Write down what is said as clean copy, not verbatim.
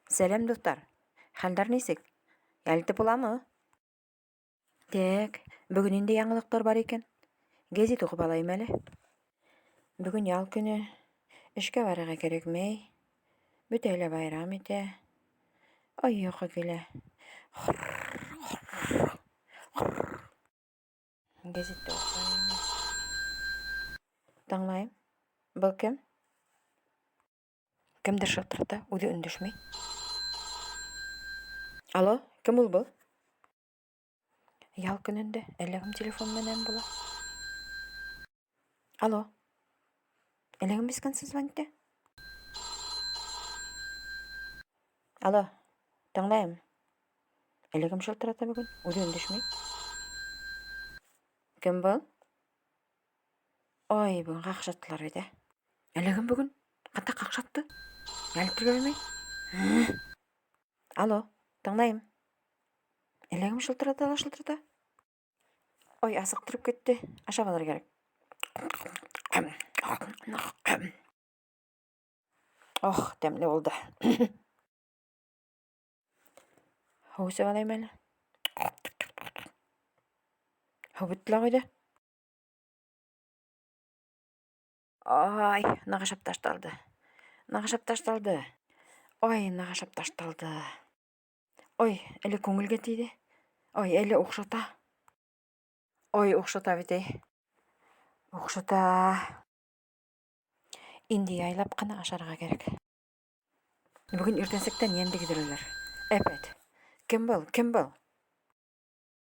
Сәлем, достар. Хәлдәр нисек? Әлте буламы? Тек, бүген инде яңылыктар бар икән. Гәзит укып алайым әле. Бүген ял көне. Эшкә барырга кирәкмәй. Бөтәләр байрам итә. Ай, йокы килә. Гәзитте укыйм. Тыңлайым. Был кем? Кемдер шылтырата, үзе өндәшмәй. Алло, кем ул был? Ял көнендә әллә кем телефон менән була. Алло. Әллә кем бескәнсез звонитә? Алло, тыңлайым. Әллә кем шылтырата бүген, үзе өндәшмәй. Кем был? Ой, бүген какшаттылар бит, Әллә кем бүген? Ката какшатты? Әлтергә белмәй. Алло, тыңлайым. Әллә кем шылтырата? Ой, асыктырып кетте. Ашап алыр кирәк. Ох, тәмле булды. Һау эсеп алайым әле. Һау бетте ла кайда? Ай, нагашап ташталды. Ой, нагашап ташталды. Ой, әле күңелгә тиде. Ой, әле укшата. Ой, укшата бит, Укшата. Инде яйлап кына ашарга кирәк. Бүген иртәнсектән янды гидрәләр. Әпәт. Кем был?